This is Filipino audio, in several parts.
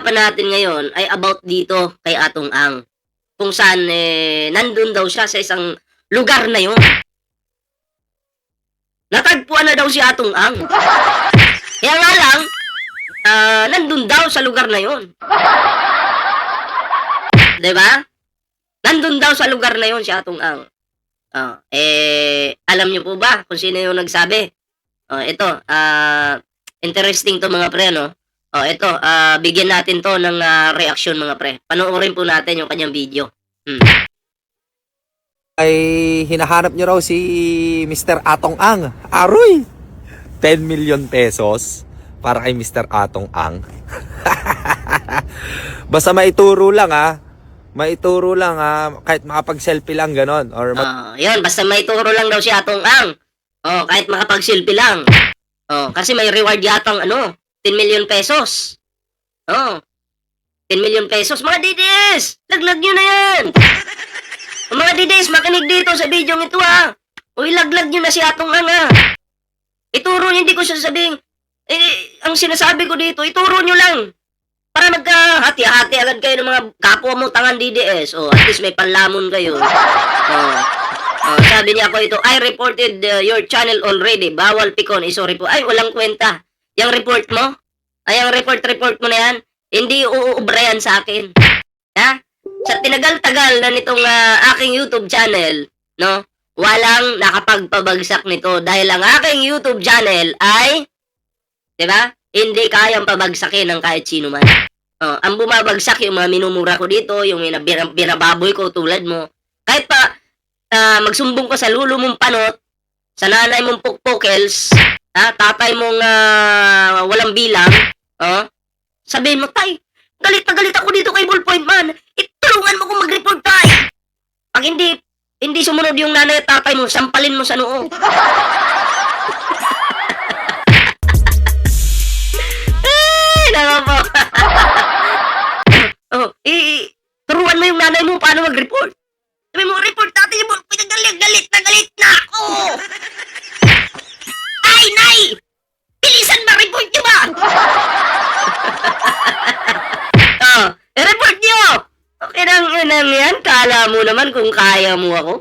Pa natin ngayon ay about dito kay Atong Ang. Kung saan nandun daw siya sa isang lugar na yon. Natagpuan na daw si Atong Ang. Kaya nga lang, nandun daw sa lugar na yon. 'Di ba? Nandun daw sa lugar na yon si Atong Ang. Alam niyo po ba kung sino yung nagsabi? Ito, interesting to mga pre, no? Ito, bigyan natin to ng reaksyon mga pre. Panoorin po natin yung kanyang video. Ay hinahanap nyo raw si Mr. Atong Ang. Aroy! 10 million pesos para kay Mr. Atong Ang. Basta maituro lang Maituro lang kahit makapag-selfie lang ganon. Or Yun, basta maituro lang daw si Atong Ang. Kahit makapag-selfie lang. Kasi may reward yatang 10 million pesos. 10 million pesos. Mga DDS, laglag nyo na yan. Mga DDS, makinig dito sa video ito Uy, laglag nyo na si Atong Ang Ituro nyo, hindi ko sasabihin. Ang sinasabi ko dito, ituro nyo lang. Para magkahati-hati agad kayo ng mga kapwa mo tangan DDS. At least may panlamon kayo. Sabi niya ako ito, I reported your channel already. Bawal pikon. Sorry po. Ay, walang kwenta. Yung report mo? Yung report mo na yan? Hindi uubra yan sa akin. Ha? Sa tinagal-tagal na nitong aking YouTube channel, no? Walang nakapagpabagsak nito dahil ang aking YouTube channel ay, 'di ba? Hindi kayang pabagsakin ng kahit sino man. Ang bumabagsak yung mga minumura ko dito, yung binababoy ko tulad mo. Kahit pa magsumbong ko sa lulo mong panot, sa nanay mong pukpukels, tatay mong walang bilang, sabihin mo, tay, galit na galit ako dito kay Ballpoint Man. Itulungan mo kung mag-report tayo. Pag hindi sumunod yung nanay at tatay mo, sampalin mo sa noo. Nako po. Turuan mo yung nanay mo paano mag-report. Sabi mo, report natin yung galit na ako. Ay, nay! Bilisan ba, report nyo ba? Report nyo! Okay nang yan, kala mo naman kung kaya mo ako.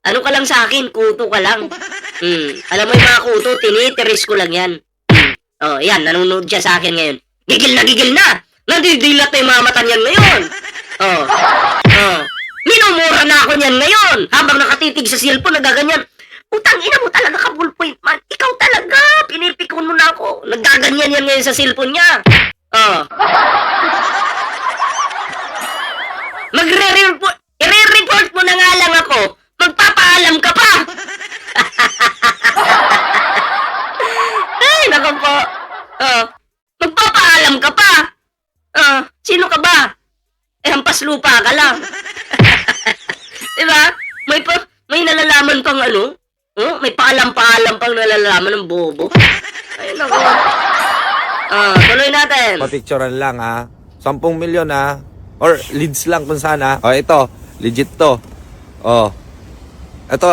Ano ka lang sa akin, kuto ka lang. Alam mo yung mga kuto, tinitiris ko lang yan. Yan, nanonood siya sa akin ngayon. Gigil na! Nandidilat na yung mga mata niyan ngayon. Minumura na ako niyan ngayon. Habang nakatitig sa cellphone, nagaganyan. Utang ina mo talaga ka, Ballpoint Man. Ikaw talaga, pinipikon mo na ako. Nagaganyan yan ngayon sa cellphone niya. I-report mo na nga lang ako. Magpapaalam ka pa. Ay, nako po. Magpapaalam ka pa. Sino ka ba? Hampas lupa ka lang. Diba? May nalalaman pang may paalam-paalam pang nalalaman ng bobo. Ay, nako. Tuloy natin. Papicturean lang 10 milyon or leads lang kung sana. Ito, legit to. Ito,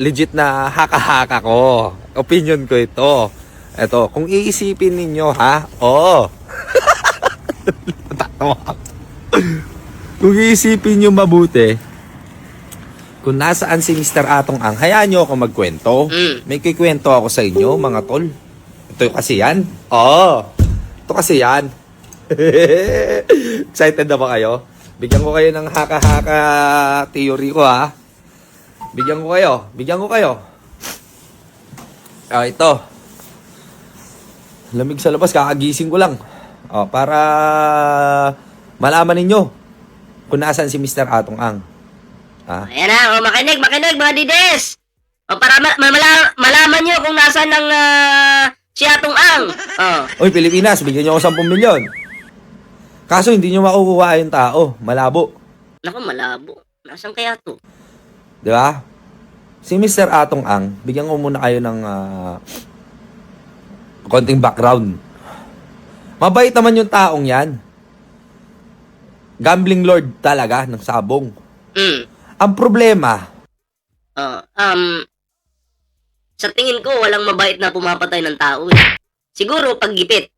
legit na haka-haka ko. Opinion ko ito. Ito, kung iisipin ninyo kung iisipin nyo mabuti, kung nasaan si Mr. Atong Ang, hayaan nyo ako magkwento. May kikwento ako sa inyo, mga tol. Ito kasi yan. Ito kasi yan. Excited na ba kayo? Bigyan ko kayo ng haka-haka theory ko Bigyan ko kayo. Ito. Lamig sa labas, kakagising ko lang. Para malaman ninyo kung nasaan si Mr. Atong Ang. Ayan na, makinig mga dides. Para malaman nyo kung nasaan ng si Atong Ang. Uy, Pilipinas, bigyan nyo ako 10 milyon. Kaso hindi nyo makukuha yung tao. Malabo. Naku, malabo. Nasaan kaya to? Diba? Si Mr. Atong Ang, bigyan ko muna kayo ng konting background. Mabait naman yung taong yan. Gambling lord talaga ng sabong. Ang problema, sa tingin ko, walang mabait na pumapatay ng tao. Siguro, paggipit.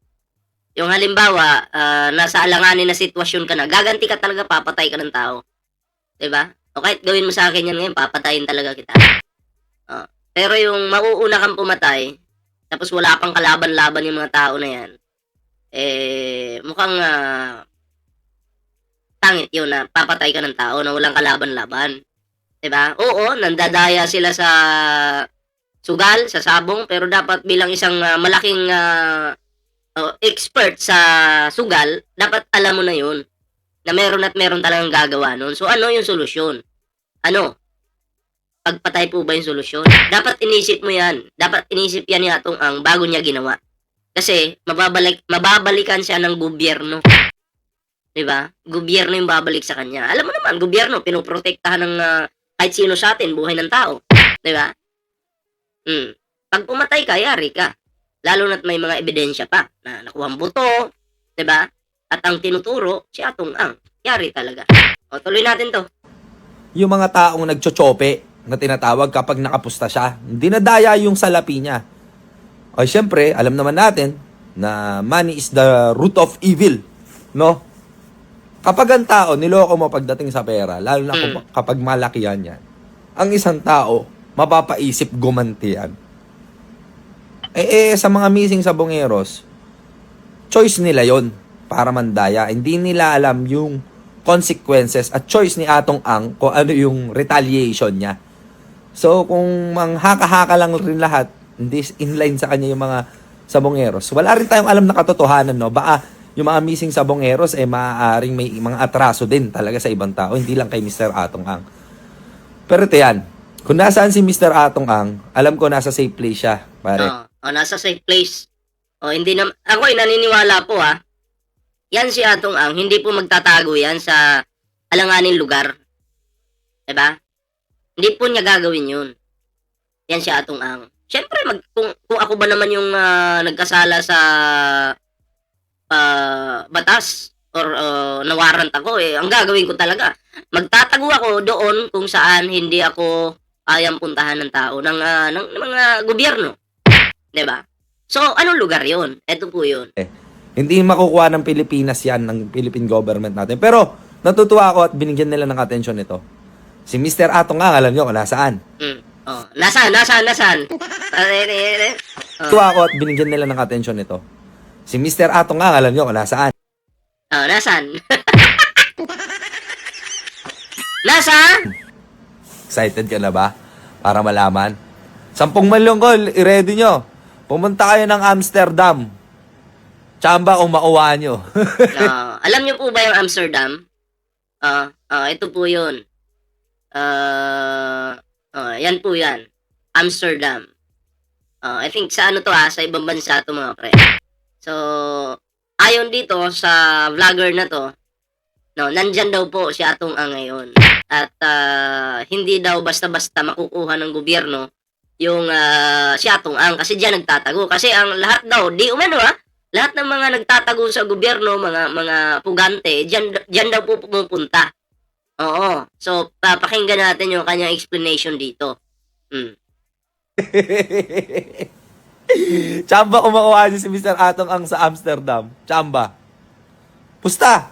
Yung halimbawa, nasa alanganin na sitwasyon ka na, gaganti ka talaga, papatay ka ng tao. 'Di ba? O kahit gawin mo sa akin yan ngayon, papatayin talaga kita. Pero yung mauuna kang pumatay, tapos wala pang kalaban-laban yung mga tao na yan, mukhang pangit yun na papatay ka ng tao na walang kalaban-laban. 'Di ba? Oo, nandadaya sila sa sugal, sa sabong, pero dapat bilang isang malaking expert sa sugal, dapat alam mo na yun, na meron at meron talagang gagawa nun. So ano yung solusyon? Ano? Pagpatay po ba yung solusyon? Dapat inisip mo yan. Dapat inisip yan ni Atong Ang bago niya ginawa. Kasi mababalikan siya ng gobyerno. 'Di ba? Gobyerno yung babalik sa kanya. Alam mo naman, gobyerno pinoprotektahan ng kahit sino sa atin, buhay ng tao. 'Di ba? Pag pumatay ka, yari ka. Lalo na't may mga ebidensya pa na nakuhang buto, 'di ba? At ang tinuturo si Atong Ang. Yari talaga. O tuloy natin 'to. Yung mga taong nagchochope na tinatawag kapag nakapusta siya, dinadaya yung salapi niya. O syempre, alam naman natin na money is the root of evil, no? Kapag ang tao niloko mo pagdating sa pera, lalo na kapag malaki yan, ang isang tao mapapaisip gumanti yan. Sa mga missing sabongeros, choice nila yon para mandaya. Hindi nila alam yung consequences at choice ni Atong Ang kung ano yung retaliation niya. So, kung manghaka-haka lang rin lahat, hindi inline sa kanya yung mga sabongeros, wala rin tayong alam na katotohanan, no? Baka yung mga missing sabongeros, maaaring may mga atraso din talaga sa ibang tao, hindi lang kay Mr. Atong Ang. Pero ito yan, kung nasaan si Mr. Atong Ang, alam ko nasa safe place siya, pare. Nasa safe place. Hindi na, ako ay naniniwala po yan si Atong Ang, hindi po magtatago yan sa alanganin lugar. 'Di ba? Hindi po niya gagawin yun. Yan si Atong Ang. Siyempre, kung ako ba naman yung nagkasala sa batas or nawarrant ako, ang gagawin ko talaga, magtatago ako doon kung saan hindi ako kayang puntahan ng tao, ng mga gobyerno. 'Di ba? So, anong lugar yon? Ito po yun. Hindi makukuha ng Pilipinas yan, ng Philippine government natin. Pero, natutuwa ako at binigyan nila ng atensyon nito. Si Mr. Atong Ang, alam nyo kung nasaan. Nasaan? Natutuwa ako at binigyan nila ng atensyon nito. Si Mr. Atong Ang, alam nyo kung nasaan. Nasaan? Nasaan? Excited ka na ba? Para malaman. 10 milyong call, i-ready nyo. Pumunta kayo ng Amsterdam. Tsamba kung makuha nyo. Alam nyo po ba yung Amsterdam? Ito po yun. Yan po yan. Amsterdam. I think sa ano to sa ibang bansa to mga pre. So, ayon dito sa vlogger na to, nandyan daw po si Atong Ang ngayon. At hindi daw basta-basta makukuha ng gobyerno yung si Atong Ang kasi diyan nagtatago. Kasi ang lahat daw, di umano lahat ng mga nagtatago sa gobyerno, mga pugante, diyan daw po pumupunta. Oo. So, papakinggan natin yung kanyang explanation dito. Tsamba kung makuha niyo si Mr. Atong Ang sa Amsterdam. Tsamba. Pusta.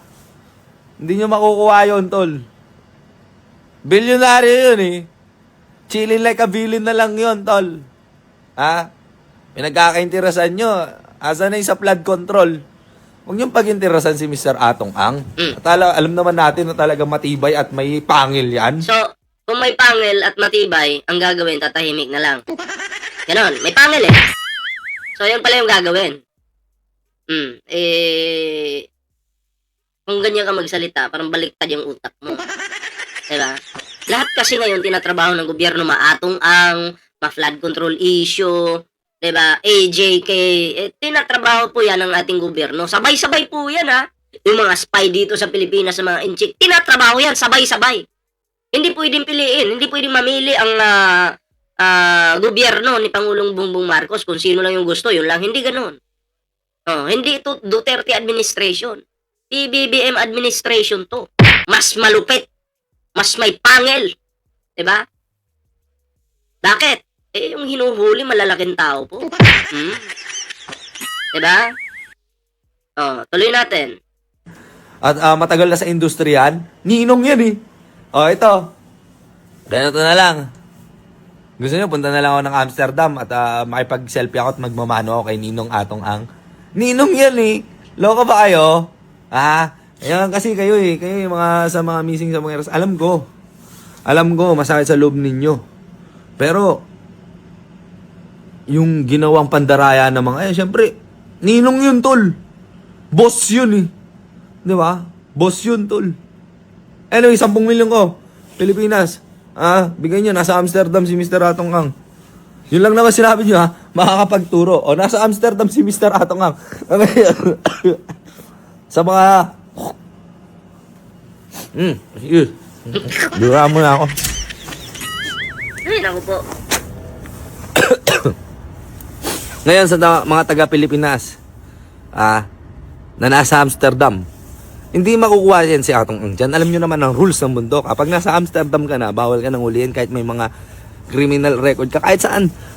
Hindi nyo makukuha yun, tol. Bilyonaryo yun Chilling like a villain na lang yun, tol. Pinagkakaintirasan nyo. Asa na yung sa flood control? Huwag niyong pag-intirasan si Mr. Atong Ang. At alam naman natin na talaga matibay at may pangil yan. So, kung may pangil at matibay, ang gagawin, tatahimik na lang. Ganon, may pangil So, yun pala yung gagawin. Kung ganyan ka magsalita, parang baliktad yung utak mo. Diba? Lahat kasi ngayon tinatrabaho ng gobyerno, maatong ang, ma-flood control issue, diba? AJK, tinatrabaho po yan ng ating gobyerno. Sabay-sabay po yan Yung mga spy dito sa Pilipinas, sa mga inchik, tinatrabaho yan, sabay-sabay. Hindi pwedeng piliin, hindi pwedeng mamili ang gobyerno ni Pangulong Bongbong Marcos kung sino lang yung gusto, yun lang. Hindi ganun. Hindi ito Duterte administration. PBBM administration to. Mas malupit. Mas may pangil. Diba? Bakit? Yung hinuhuli malalaking tao po. Diba? Tuloy natin. At matagal na sa industriyan, ninong yan eh. Ito. Ganito na lang. Gusto nyo, punta na lang ako ng Amsterdam at makipag-selfie ako at magmamano ako kay Ninong Atong Ang. Ninong yan eh. Loko ba kayo? Ayan kasi kayo eh. Kayo yung sa mga missing sa mga eras. Alam ko, masakit sa loob ninyo. Pero, yung ginawang pandaraya ng mga, syempre, Ninong yun, tol. Boss yun eh. Di ba? Boss yun, tol. Anyway, 10 milyon ko. Pilipinas. Bigay nyo, nasa Amsterdam si Mr. Atong Ang. Yun lang naman sinabi nyo makakapagturo. Nasa Amsterdam si Mr. Atong Ang. Sa mga... Sige. Dura mo na ako. Ay, naku po. Ngayon sa mga taga-Pilipinas, na nasa Amsterdam, hindi makukuha yan si Atong Ang dyan. Alam nyo naman ang rules ng mundo. Kapag nasa Amsterdam ka na, bawal ka nang hulihin kahit may mga criminal record ka. Kahit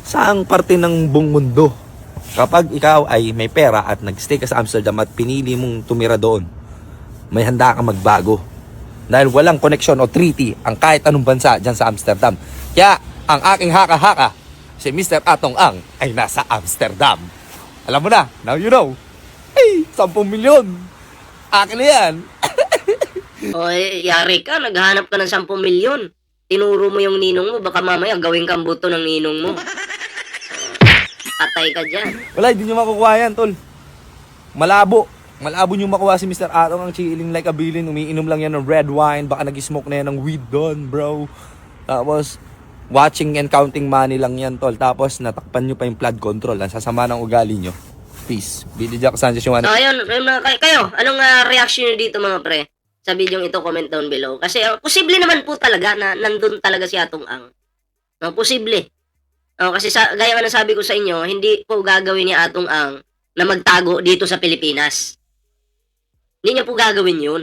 saang parte ng buong mundo. Kapag ikaw ay may pera at nagstay ka sa Amsterdam at pinili mong tumira doon, may handa ka magbago. Dahil walang koneksyon o treaty ang kahit anong bansa dyan sa Amsterdam. Kaya ang aking haka-haka, si Mr. Atong Ang ay nasa Amsterdam. Alam mo na, now you know. Hey, 10 milyon. Akin na yan. Yari ka, naghanap ka ng 10 milyon. Tinuro mo yung ninong mo, baka mamaya gawin kang buto ng ninong mo. Patay ka dyan. Wala, hindi nyo makukuha yan, tol. Malabo nyo makuha si Mr. Atong Ang chilling like a billion. Umiinom lang yan ng red wine. Baka nag-smoke na yan ng weed doon, bro. Tapos, watching and counting money lang yan, tol. Tapos, natakpan nyo pa yung flood control. Ang sasama ng ugali nyo. Peace. Billy Jack Sanchez yung ano. Ayun, kayo, anong reaction nyo dito mga pre? Sa video ito, comment down below. Kasi posible naman po talaga na nandun talaga si Atong Ang. Posible. Kasi gaya nga nasabi ko sa inyo, hindi po gagawin ni Atong Ang na magtago dito sa Pilipinas. Hindi niya po gagawin yun.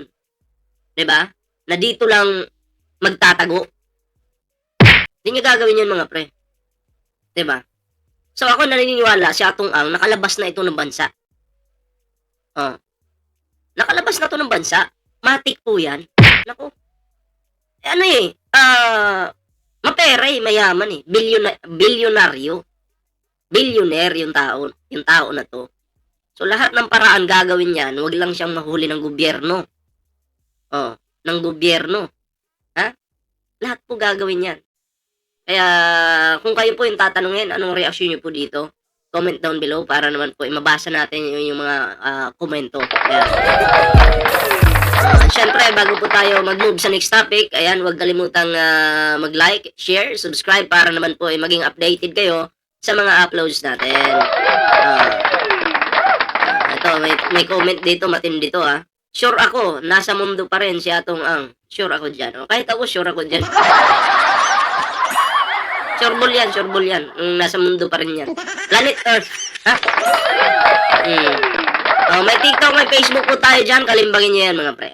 'Di ba? Na dito lang magtatago. Hindi niya gagawin yun mga pre. 'Di ba? So ako naniniwala si Atong Ang nakalabas na ito ng bansa. Nakalabas na ito ng bansa. Matik po yan. Naku. Mapera mayaman bilyonaryo. Billionaire yung tao na to. So lahat ng paraan gagawin yan, wag lang siyang mahuli ng gobyerno. Ng gobyerno. Lahat po gagawin yan. Kaya, kung kayo po yung tatanungin, anong reaction nyo po dito? Comment down below para naman po mabasa natin yung mga komento. Siyempre, bago po tayo mag-move sa next topic, ayan, huwag kalimutang mag-like, share, subscribe para naman po maging updated kayo sa mga uploads natin. Ito, may comment dito, matindi to Sure ako, nasa mundo pa rin si Atong Ang. Sure ako dyan. Kahit ako, sure ako dyan. Sureball yan. Nasa mundo pa rin yan. Planet Earth. May TikTok, may Facebook po tayo dyan. Kalimbangin nyo yan mga pre.